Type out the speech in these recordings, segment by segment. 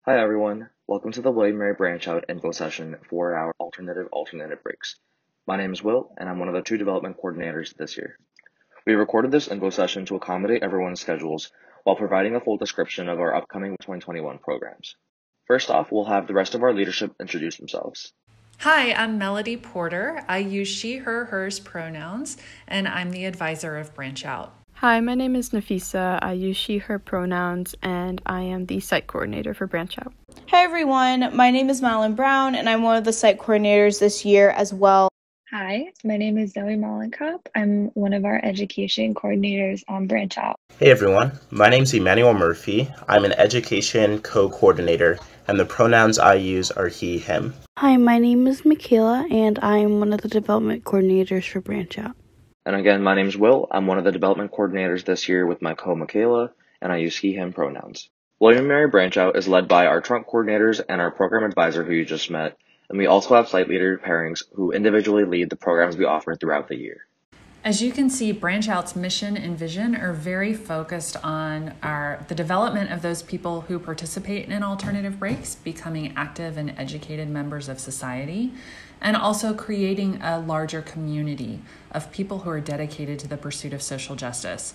Hi everyone, welcome to the William Mary Branchout info session for our alternative breaks. My name is Will, and I'm one of the two development coordinators this year. We recorded this info session to accommodate everyone's schedules while providing a full description of our upcoming 2021 programs. First off, we'll have the rest of our leadership introduce themselves. Hi, I'm Melody Porter. I use she, her, hers pronouns, and I'm the advisor of Branch Out. Hi, my name is Nafisa. I use she, her pronouns, and I am the site coordinator for Branch Out. Hi everyone, my name is Madeline Brown and I'm one of the site coordinators this year as well. Hi, my name is Zoe Mollenkop. I'm one of our education coordinators on Branch Out. Hey everyone, my name's Emmanuel Murphy. I'm an education co-coordinator and the pronouns I use are he, him. Hi, my name is Michaela and I'm one of the development coordinators for Branch Out. And again, my name is Will. I'm one of the development coordinators this year with my co-Michaela, and I use he, him pronouns. William Mary Branchout is led by our trunk coordinators and our program advisor who you just met, and we also have site leader pairings who individually lead the programs we offer throughout the year. As you can see, Branch Out's mission and vision are very focused on the development of those people who participate in alternative breaks, becoming active and educated members of society, and also creating a larger community of people who are dedicated to the pursuit of social justice.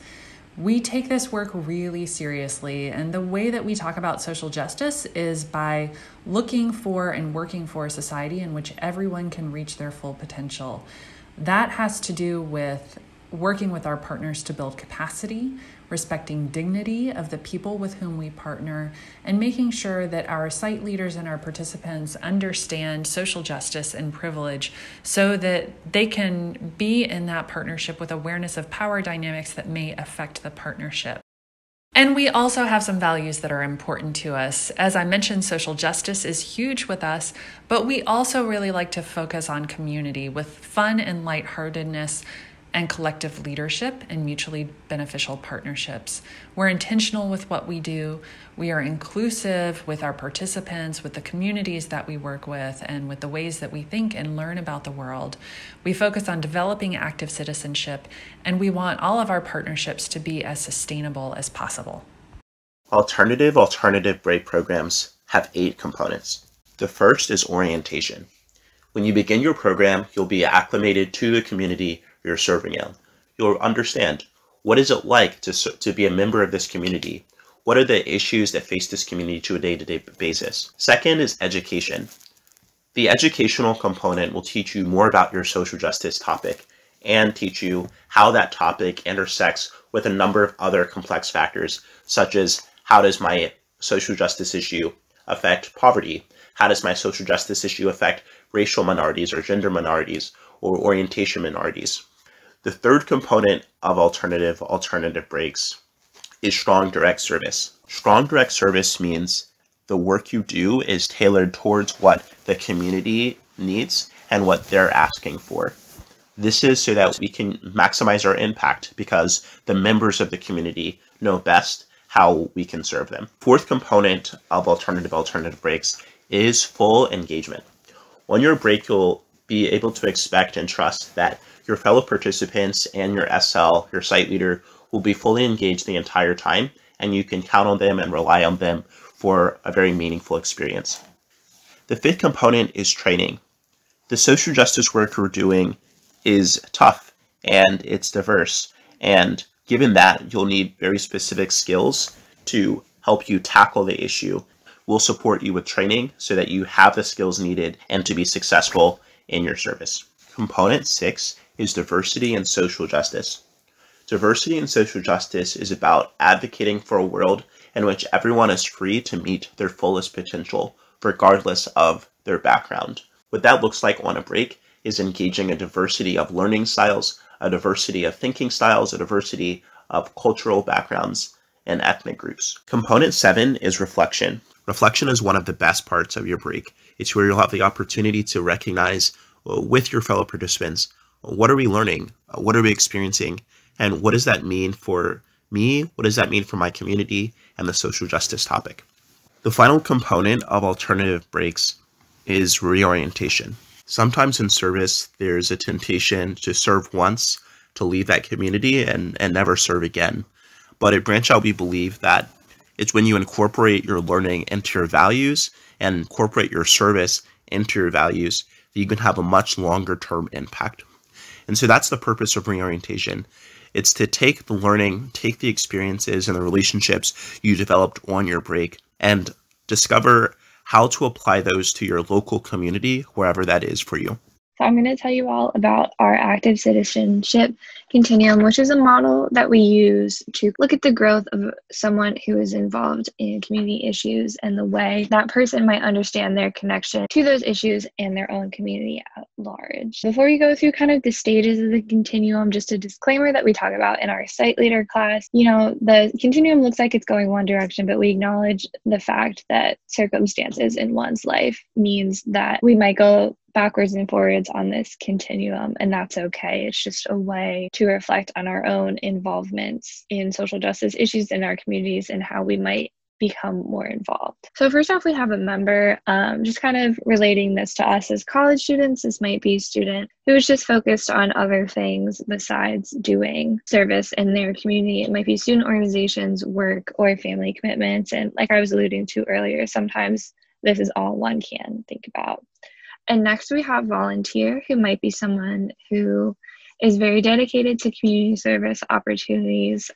We take this work really seriously, and the way that we talk about social justice is by looking for and working for a society in which everyone can reach their full potential. That has to do with working with our partners to build capacity, respecting dignity of the people with whom we partner, and making sure that our site leaders and our participants understand social justice and privilege so that they can be in that partnership with awareness of power dynamics that may affect the partnership. And we also have some values that are important to us. As I mentioned, social justice is huge with us, but we also really like to focus on community with fun and lightheartedness and collective leadership and mutually beneficial partnerships. We're intentional with what we do. We are inclusive with our participants, with the communities that we work with, and with the ways that we think and learn about the world. We focus on developing active citizenship, and we want all of our partnerships to be as sustainable as possible. Alternative break programs have 8 components. The first is orientation. When you begin your program, you'll be acclimated to the community you're serving in. You'll understand what is it like to be a member of this community. What are the issues that face this community to a day-to-day basis? Second is education. The educational component will teach you more about your social justice topic and teach you how that topic intersects with a number of other complex factors, such as how does my social justice issue affect poverty? How does my social justice issue affect racial minorities or gender minorities or orientation minorities? The third component of alternative breaks is strong direct service. Strong direct service means the work you do is tailored towards what the community needs and what they're asking for. This is so that we can maximize our impact because the members of the community know best how we can serve them. Fourth component of alternative breaks is full engagement. On your break, you'll be able to expect and trust that your fellow participants and your SL, your site leader, will be fully engaged the entire time, and you can count on them and rely on them for a very meaningful experience. The fifth component is training. The social justice work we're doing is tough and it's diverse, and given that, you'll need very specific skills to help you tackle the issue. We'll support you with training so that you have the skills needed and to be successful in your service. Component 6 is diversity and social justice. Diversity and social justice is about advocating for a world in which everyone is free to meet their fullest potential, regardless of their background. What that looks like on a break is engaging a diversity of learning styles, a diversity of thinking styles, a diversity of cultural backgrounds, and ethnic groups. Component 7 is reflection. Reflection is one of the best parts of your break. It's where you'll have the opportunity to recognize with your fellow participants, what are we learning? What are we experiencing? And what does that mean for me? What does that mean for my community and the social justice topic? The final component of alternative breaks is reorientation. Sometimes in service, there's a temptation to serve once, to leave that community and never serve again. But at Branch Out, we believe that It's when you incorporate your learning into your values and incorporate your service into your values that you can have a much longer term impact. And so that's the purpose of reorientation. It's to take the learning, take the experiences and the relationships you developed on your break and discover how to apply those to your local community, wherever that is for you. So I'm going to tell you all about our active citizenship continuum, which is a model that we use to look at the growth of someone who is involved in community issues and the way that person might understand their connection to those issues and their own community at large. Before we go through kind of the stages of the continuum, just a disclaimer that we talk about in our site leader class. The continuum looks like it's going one direction, but we acknowledge the fact that circumstances in one's life means that we might go backwards and forwards on this continuum, and that's okay. It's just a way to reflect on our own involvements in social justice issues in our communities and how we might become more involved. So first off, we have a member, just kind of relating this to us as college students. This might be a student who is just focused on other things besides doing service in their community. It might be student organizations, work, or family commitments. And like I was alluding to earlier, sometimes this is all one can think about. And next we have volunteer, who might be someone who is very dedicated to community service opportunities,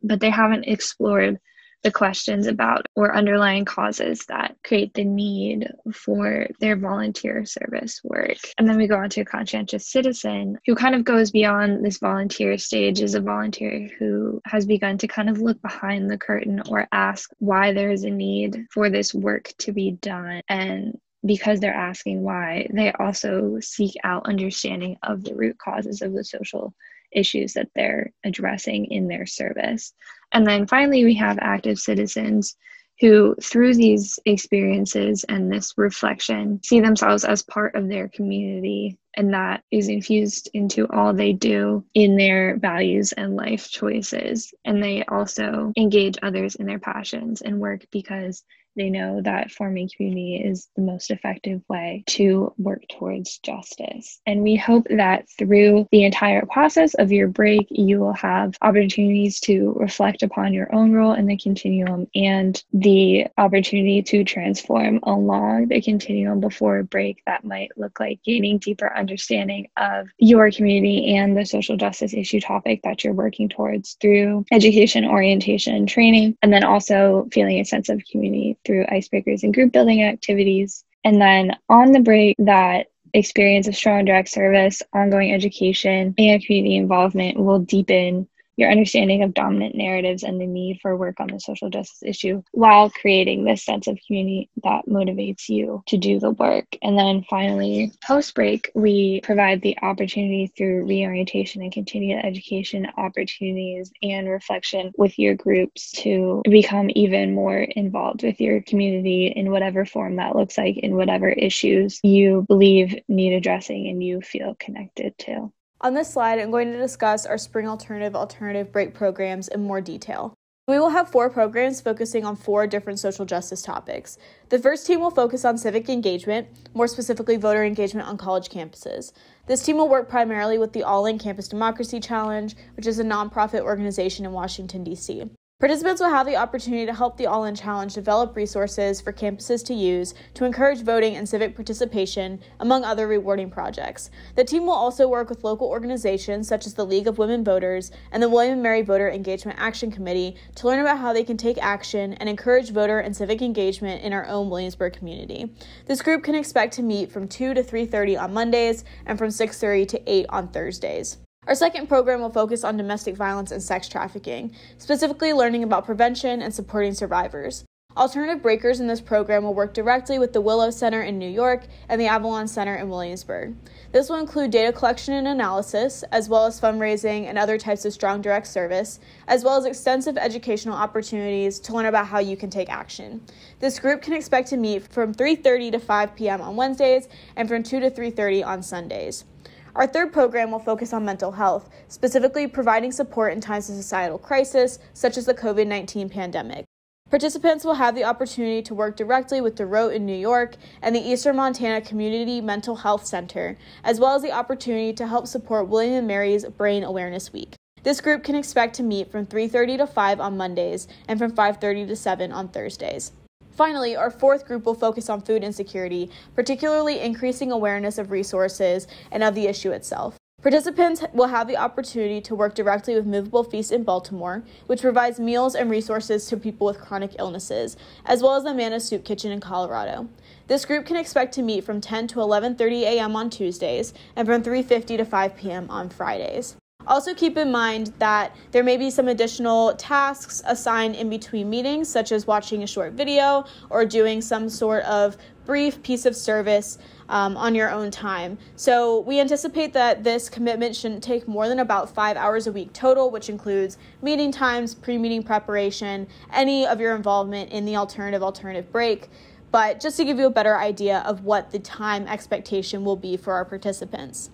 but they haven't explored the questions about or underlying causes that create the need for their volunteer service work. And then we go on to a conscientious citizen, who kind of goes beyond this volunteer stage, is a volunteer who has begun to kind of look behind the curtain or ask why there is a need for this work to be done. And because they're asking why, they also seek out understanding of the root causes of the social issues that they're addressing in their service. And then finally, we have active citizens who, through these experiences and this reflection, see themselves as part of their community, and that is infused into all they do in their values and life choices. And they also engage others in their passions and work because they know that forming community is the most effective way to work towards justice. And we hope that through the entire process of your break, you will have opportunities to reflect upon your own role in the continuum and the opportunity to transform along the continuum before a break that might look like gaining deeper understanding of your community and the social justice issue topic that you're working towards through education, orientation, and training, and then also feeling a sense of community through icebreakers and group building activities. And then on the break, that experience of strong direct service, ongoing education, and community involvement will deepen your understanding of dominant narratives and the need for work on the social justice issue, while creating this sense of community that motivates you to do the work. And then finally, post-break, we provide the opportunity through reorientation and continued education opportunities and reflection with your groups to become even more involved with your community in whatever form that looks like, in whatever issues you believe need addressing and you feel connected to. On this slide, I'm going to discuss our spring alternative break programs in more detail. We will have 4 programs focusing on 4 different social justice topics. The first team will focus on civic engagement, more specifically voter engagement on college campuses. This team will work primarily with the All-In Campus Democracy Challenge, which is a nonprofit organization in Washington, D.C. Participants will have the opportunity to help the All-In Challenge develop resources for campuses to use to encourage voting and civic participation, among other rewarding projects. The team will also work with local organizations such as the League of Women Voters and the William & Mary Voter Engagement Action Committee to learn about how they can take action and encourage voter and civic engagement in our own Williamsburg community. This group can expect to meet from 2 to 3:30 on Mondays and from 6:30 to 8 on Thursdays. Our second program will focus on domestic violence and sex trafficking, specifically learning about prevention and supporting survivors. Alternative breakers in this program will work directly with the Willow Center in New York and the Avalon Center in Williamsburg. This will include data collection and analysis, as well as fundraising and other types of strong direct service, as well as extensive educational opportunities to learn about how you can take action. This group can expect to meet from 3:30 to 5 p.m. on Wednesdays and from 2 to 3:30 on Sundays. Our third program will focus on mental health, specifically providing support in times of societal crisis, such as the COVID-19 pandemic. Participants will have the opportunity to work directly with the Rote in New York and the Eastern Montana Community Mental Health Center, as well as the opportunity to help support William & Mary's Brain Awareness Week. This group can expect to meet from 3:30 to 5 on Mondays and from 5:30 to 7 on Thursdays. Finally, our fourth group will focus on food insecurity, particularly increasing awareness of resources and of the issue itself. Participants will have the opportunity to work directly with Movable Feast in Baltimore, which provides meals and resources to people with chronic illnesses, as well as the Manna Soup Kitchen in Colorado. This group can expect to meet from 10 to 11:30 a.m. on Tuesdays and from 3:50 to 5 p.m. on Fridays. Also keep in mind that there may be some additional tasks assigned in between meetings, such as watching a short video or doing some sort of brief piece of service on your own time. So we anticipate that this commitment shouldn't take more than about 5 hours a week total, which includes meeting times, pre-meeting preparation, any of your involvement in the alternative break. But just to give you a better idea of what the time expectation will be for our participants.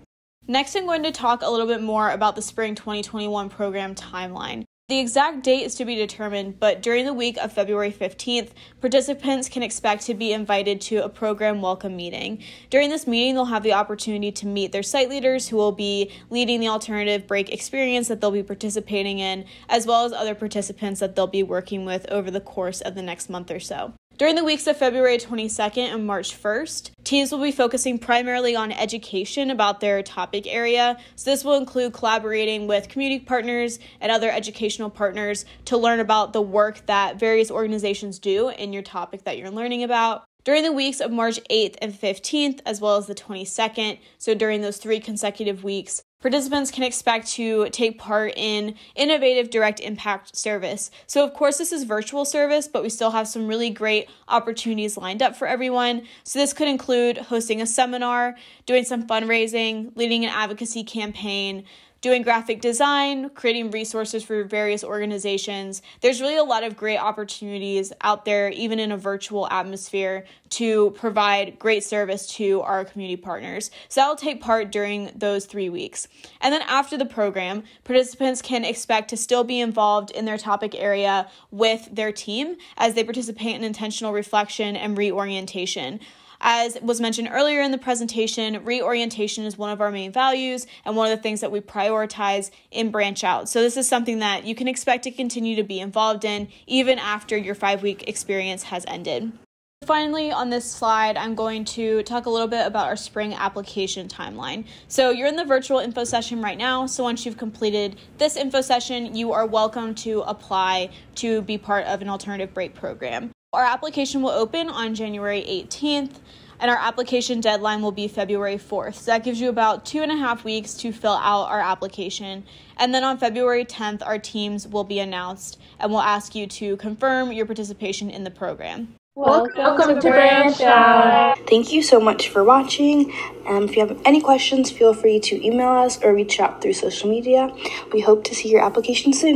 Next, I'm going to talk a little bit more about the Spring 2021 program timeline. The exact date is to be determined, but during the week of February 15th, participants can expect to be invited to a program welcome meeting. During this meeting, they'll have the opportunity to meet their site leaders who will be leading the alternative break experience that they'll be participating in, as well as other participants that they'll be working with over the course of the next month or so. During the weeks of February 22nd and March 1st, teams will be focusing primarily on education about their topic area. So this will include collaborating with community partners and other educational partners to learn about the work that various organizations do in your topic that you're learning about. During the weeks of March 8th and 15th, as well as the 22nd, so during those 3 consecutive weeks, participants can expect to take part in innovative direct impact service. So of course this is virtual service, but we still have some really great opportunities lined up for everyone. So this could include hosting a seminar, doing some fundraising, leading an advocacy campaign, doing graphic design, creating resources for various organizations. There's really a lot of great opportunities out there, even in a virtual atmosphere, to provide great service to our community partners. So I'll take part during those 3 weeks. And then after the program, participants can expect to still be involved in their topic area with their team as they participate in intentional reflection and reorientation. As was mentioned earlier in the presentation, reorientation is one of our main values and one of the things that we prioritize in Branch Out. So this is something that you can expect to continue to be involved in even after your 5-week experience has ended. Finally, on this slide, I'm going to talk a little bit about our spring application timeline. So you're in the virtual info session right now. So once you've completed this info session, you are welcome to apply to be part of an alternative break program. Our application will open on January 18th, and our application deadline will be February 4th. So that gives you about 2.5 weeks to fill out our application. And then on February 10th, our teams will be announced, and we'll ask you to confirm your participation in the program. Welcome to Branch Out. Thank you so much for watching. If you have any questions, feel free to email us or reach out through social media. We hope to see your application soon.